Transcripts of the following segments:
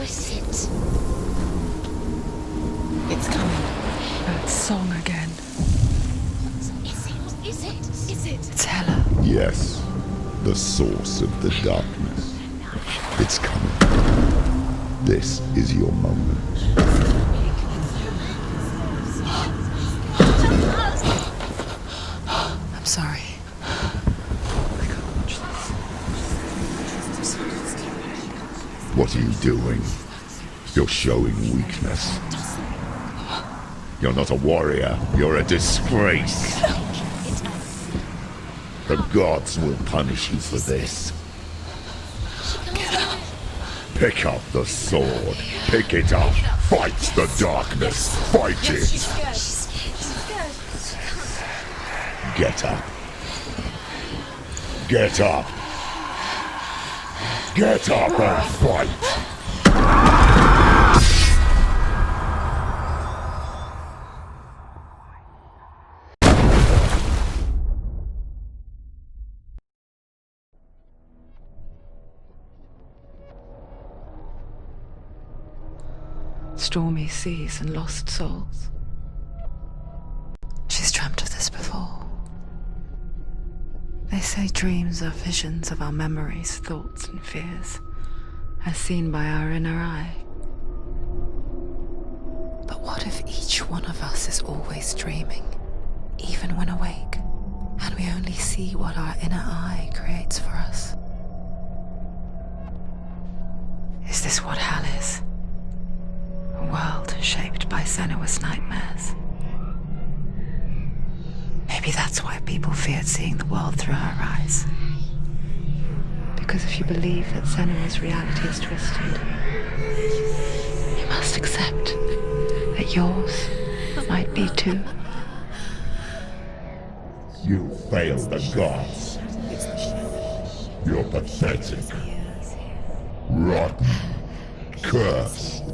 is it? It's coming. That song again. Is it? It's Hela. Yes, the source of the darkness. It's coming. This is your moment. I'm sorry. I can't watch this. What are you doing? You're showing weakness. You're not a warrior. You're a disgrace. The gods will punish you for this. Pick up the sword. Pick it up. Fight the darkness. Fight it. Get up. Get up. Get up and fight. Stormy seas and lost souls. She's dreamt of this before. They say dreams are visions of our memories, thoughts and fears, as seen by our inner eye. But what if each one of us is always dreaming, even when awake, and we only see what our inner eye creates for us? Is this what hell is? A world shaped by Senuas nightmares. Maybe that's why people feared seeing the world through her eyes. Because if you believe that Senua's reality is twisted, you must accept that yours might be too. You failed the gods. You're pathetic. Rotten. Cursed.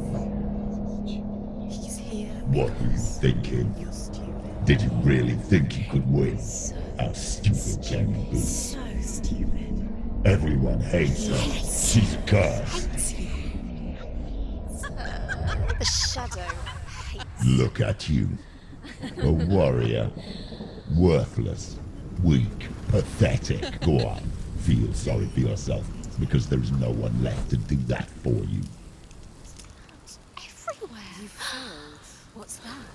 What were you thinking? Did you really think you could win? How stupid can you be? So stupid. Everyone hates her. She's cursed. The shadow hates. Look at you. A warrior. Worthless. Weak. Pathetic. Go on. Feel sorry for yourself, because there is no one left to do that for you. Everywhere. You failed. What's that?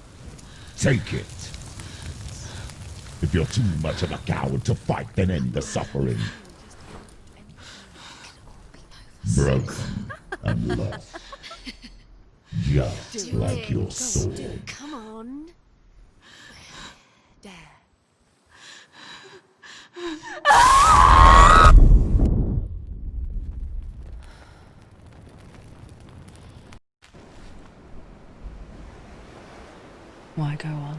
Take it. If you're too much of a coward to fight, then end the suffering. Broken and lost. Just like your sword. Come on. Dare. Why go on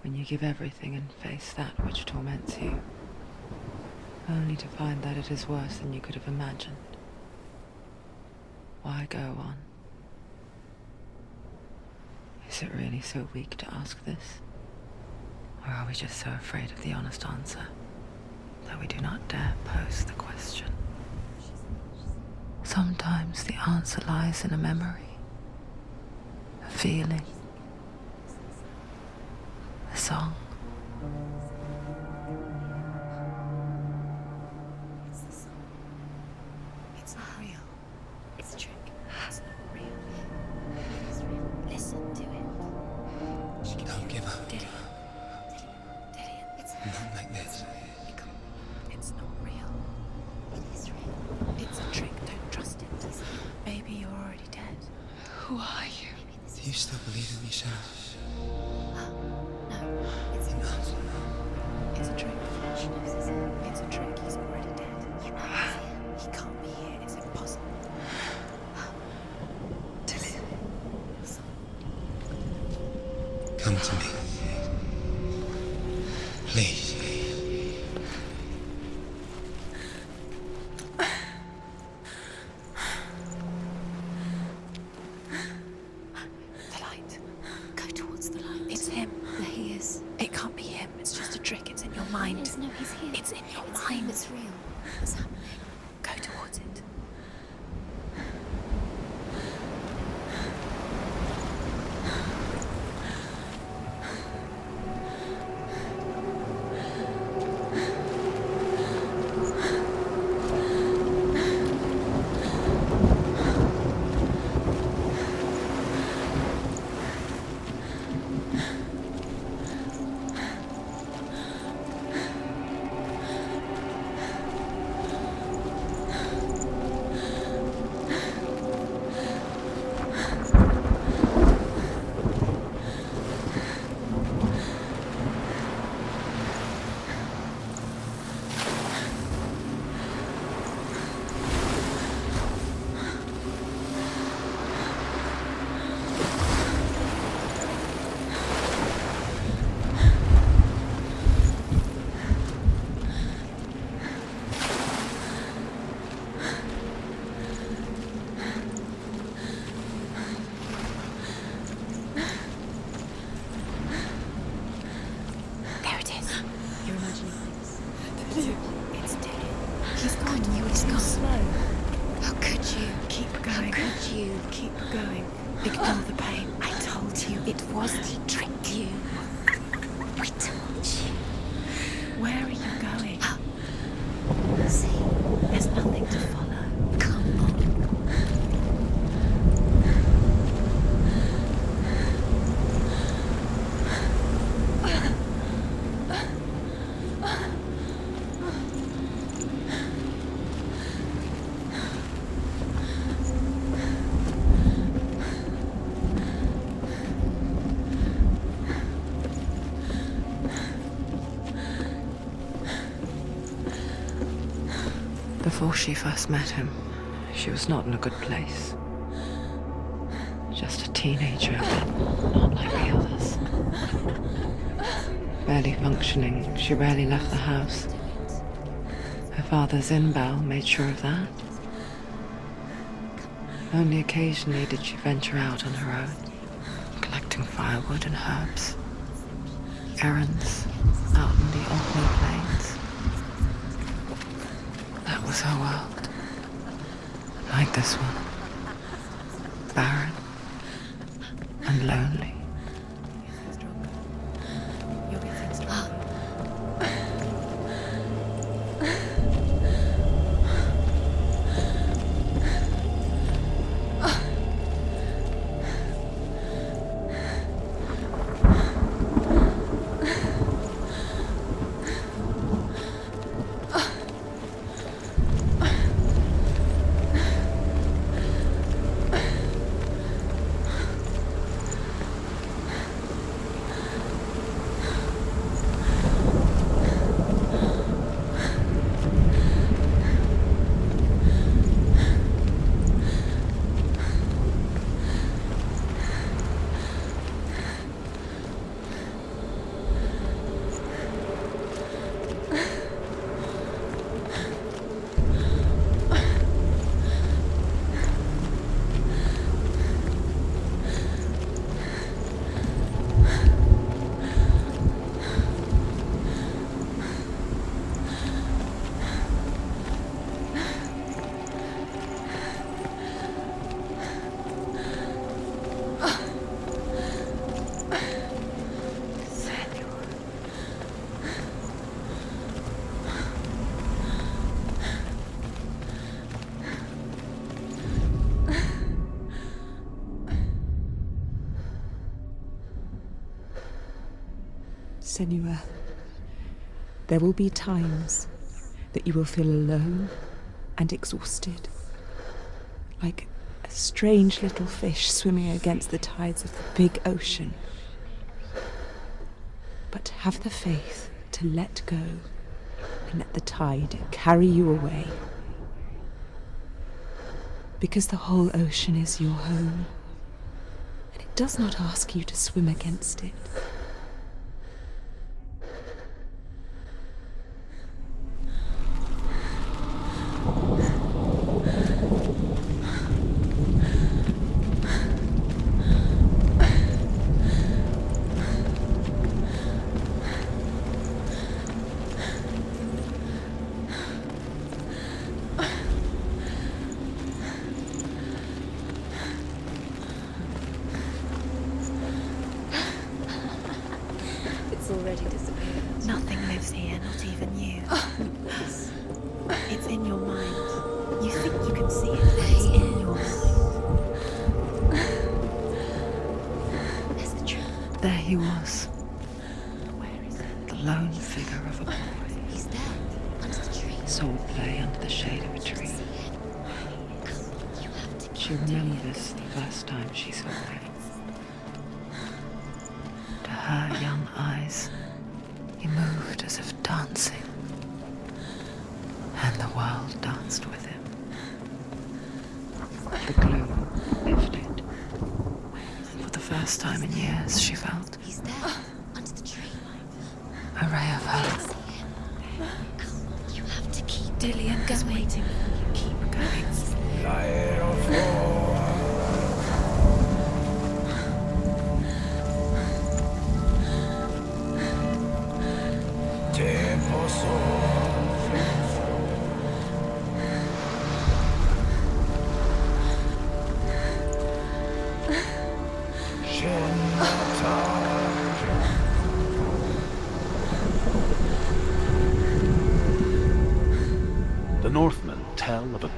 when you give everything and face that which torments you, only to find that it is worse than you could have imagined? Why go on? Is it really so weak to ask this? Or are we just so afraid of the honest answer that we do not dare pose the question? Sometimes the answer lies in a memory, a feeling, a song. It's the song. It's not real. It's a trick. It's not real. It is real. Listen to it. She can Don't give up. Did it? It's Not like this. It's not real. It is real. It's a trick. Don't trust it. Maybe you're already dead. Who are you? Maybe this Do you still believe in me, Senuas? No, it's Enough. It's a trick. She knows it's him. It's a trick. He's already dead. You know he's here. He can't be here. It's impossible. Come to me. Please. The light. Go towards the light. It's him. There he is. It can't be him. It's just a trick. It's in your mind. No, he's here. It's in your mind. It's real. What's happening? Go towards it. Keep going. How could you? Keep going. Ignore the pain. I told you it was to trick you. I told you. Where are you going? See, There's nothing to follow. come on. Before she first met him, she was not in a good place. Just a teenager, but not like the others. Barely functioning, she rarely left the house. Her father's in-bow made sure of that. Only occasionally did she venture out on her own, collecting firewood and herbs. Errands out in the Orkney plains. That was her world. Like this one. Barren and lonely. You'll get things stronger. Senua, there will be times that you will feel alone and exhausted, like a strange little fish swimming against the tides of the big ocean. But have the faith to let go and let the tide carry you away. Because the whole ocean is your home, and it does not ask you to swim against it. It's already disappeared. Nothing lives here, not even you. It's in your mind. You think you can see it, but it's in your mind. There's the truth. There he was, Where is it? the lone figure of a boy. He's there, under the tree. Soul play under the shade of a tree. You have to She remembers the first time she saw him. To her young eyes, he moved as if dancing, and the world danced with him. The gloom lifted. For the first time in years, she felt He's there, under the tree. a ray of hope. You have to keep Dillian is waiting for you. Keep going.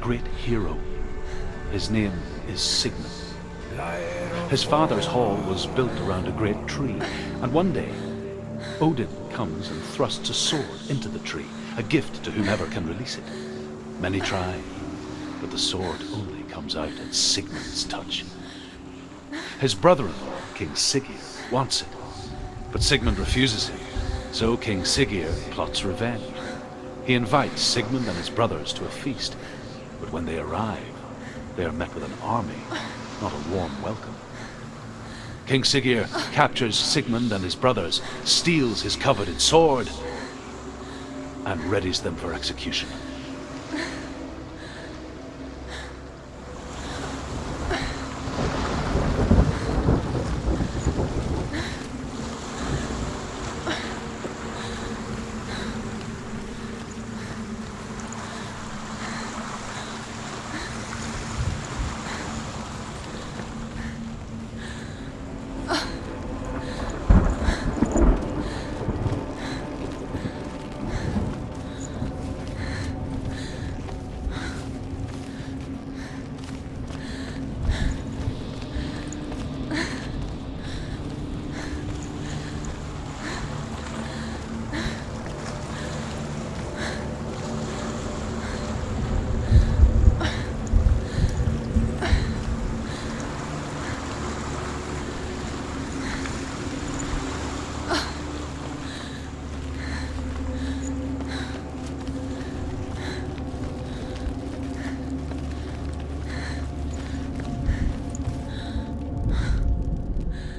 great hero. His name is Sigmund. His father's hall was built around a great tree, and one day Odin comes and thrusts a sword into the tree, a gift to whomever can release it. Many try, but the sword only comes out at Sigmund's touch. His brother-in-law, King Siggeir, wants it, but Sigmund refuses him, so King Siggeir plots revenge. He invites Sigmund and his brothers to a feast, but when they arrive, they are met with an army, not a warm welcome. King Siggeir captures Sigmund and his brothers, steals his coveted sword, and readies them for execution.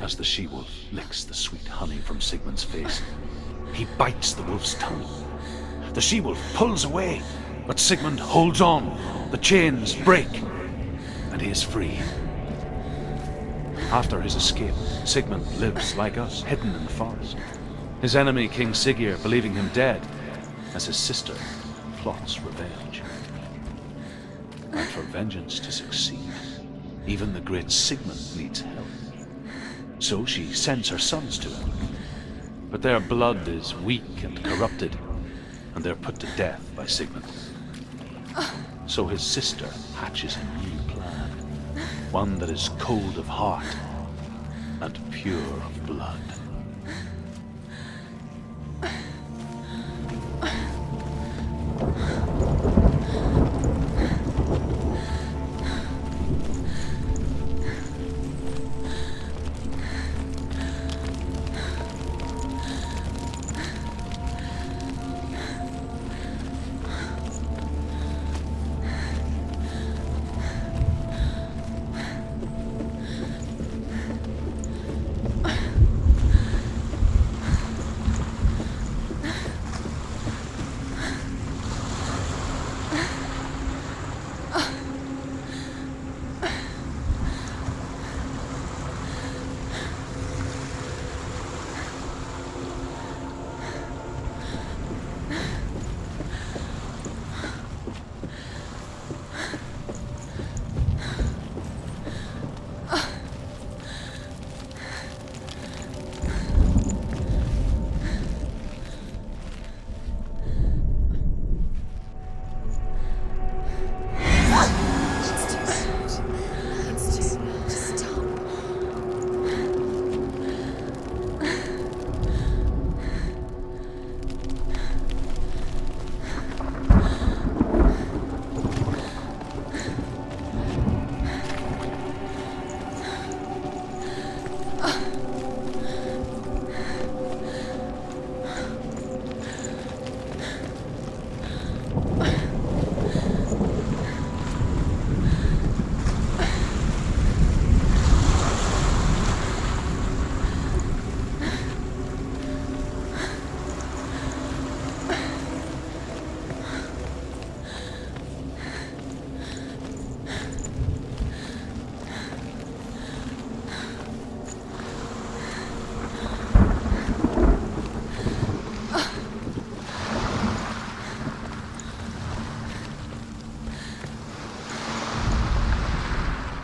As the she-wolf licks the sweet honey from Sigmund's face, he bites the wolf's tongue. The she-wolf pulls away, but Sigmund holds on. The chains break, and he is free. After his escape, Sigmund lives like us, hidden in the forest. His enemy, King Siggeir, believing him dead, as his sister plots revenge. And for vengeance to succeed, even the great Sigmund needs help. So she sends her sons to him. But their blood is weak and corrupted, and they're put to death by Sigmund. So his sister hatches a new plan, one that is cold of heart and pure of blood.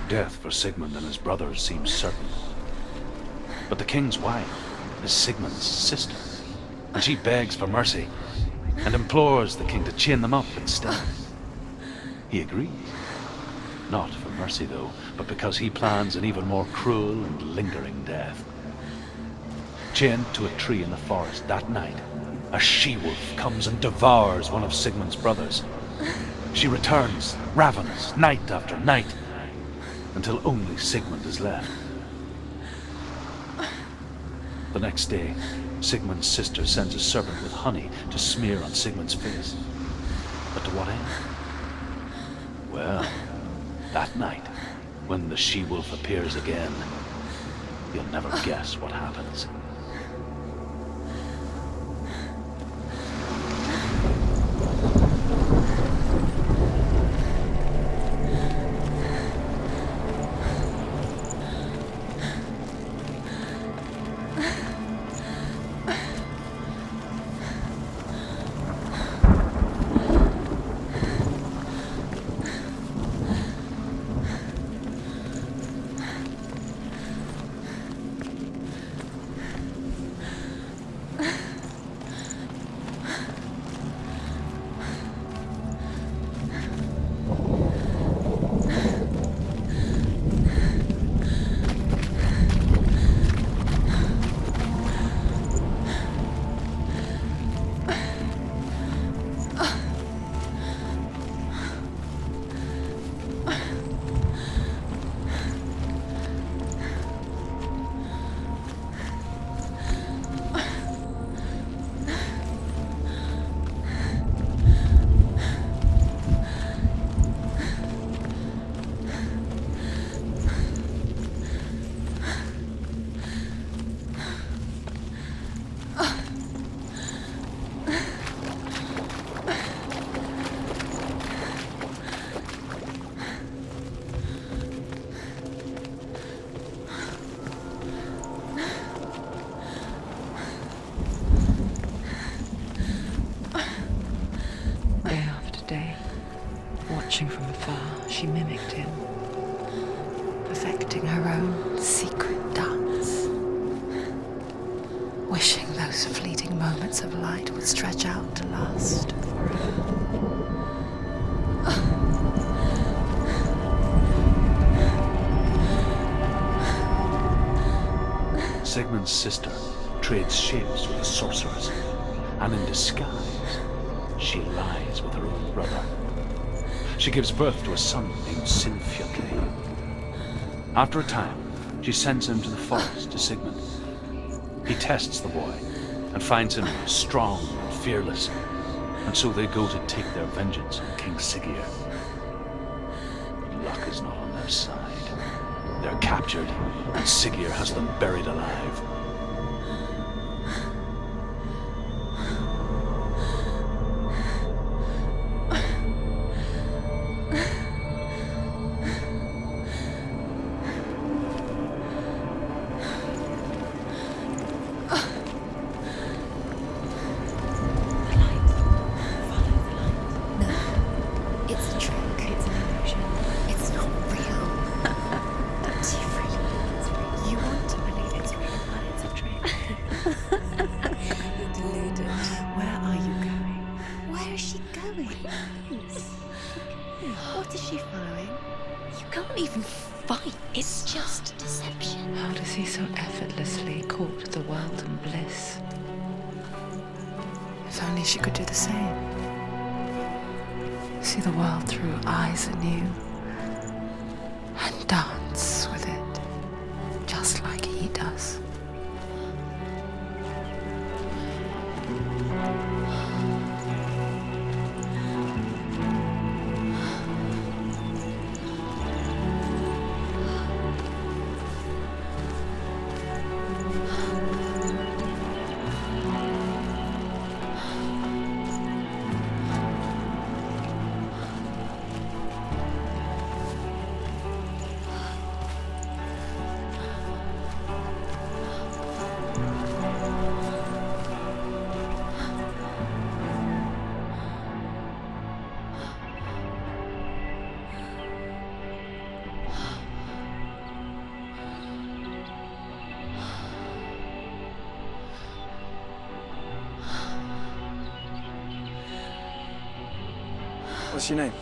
Death for Sigmund and his brothers seems certain. But the king's wife is Sigmund's sister, and she begs for mercy and implores the king to chain them up instead. He agrees. Not for mercy, though, but because he plans an even more cruel and lingering death. Chained to a tree in the forest that night, a she-wolf comes and devours one of Sigmund's brothers. She returns, ravenous, night after night, until only Sigmund is left. The next day, Sigmund's sister sends a servant with honey to smear on Sigmund's face. But to what end? Well, that night, when the she-wolf appears again, you'll never guess what happens. Watching from afar, she mimicked him, perfecting her own secret dance, wishing those fleeting moments of light would stretch out to last forever. Sigmund's sister trades shapes with a sorceress, and in disguise, she lies with her own brother. She gives birth to a son named Sinfjötli. After a time, she sends him to the forest to Sigmund. He tests the boy and finds him strong and fearless, and so they go to take their vengeance on King Siggeir. But luck is not on their side. They're captured, and Siggeir has them buried alive. What is she following? You can't even fight. It's just deception. How does he so effortlessly court the world and bliss? If only she could do the same. See the world through eyes anew and dance with it, just like he does. What's your name?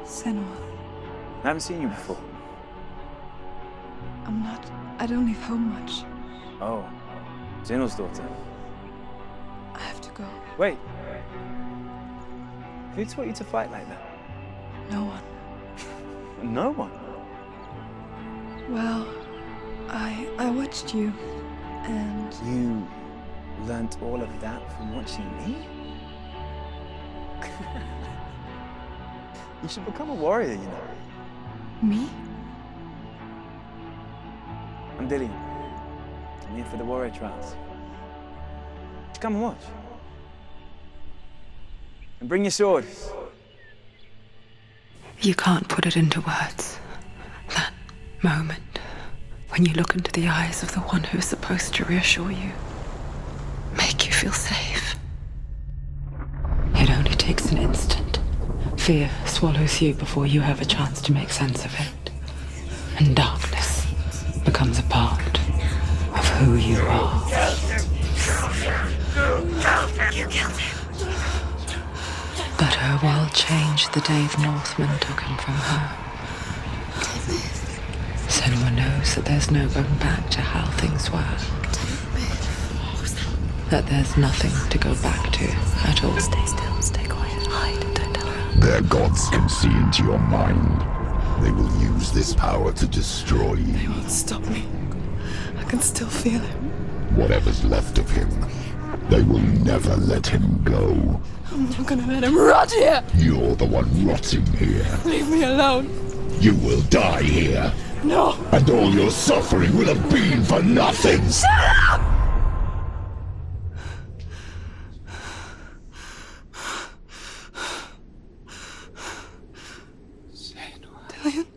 Senua, I haven't seen you before. I don't leave home much. Oh, Zeno's daughter. I have to go. Wait. Who taught you to fight like that? No one. No one? Well, I watched you, and You learnt all of that from watching me? You should become a warrior, you know. me? I'm Dillian. I'm here for the warrior trials. Just come and watch. And bring your sword. You can't put it into words. That moment when you look into the eyes of the one who's supposed to reassure you, make you feel safe. It only takes an instant. Fear swallows you before you have a chance to make sense of it. And darkness becomes a part of who you are. You killed him. But her world changed the day the Northmen took him from her. Senua knows that there's no going back to how things were. That there's nothing to go back to at all. Stay still, stay quiet, hide, don't tell her. Their gods can see into your mind. They will use this power to destroy They you. won't stop me. I can still feel him. Whatever's left of him, they will never let him go. I'm not gonna let him rot here. You're the one rotting here. Leave me alone. You will die here. No. And all your suffering will have been for nothing. Shut up! Dillian?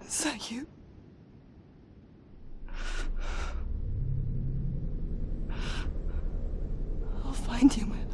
Is that you? I'll find you, man.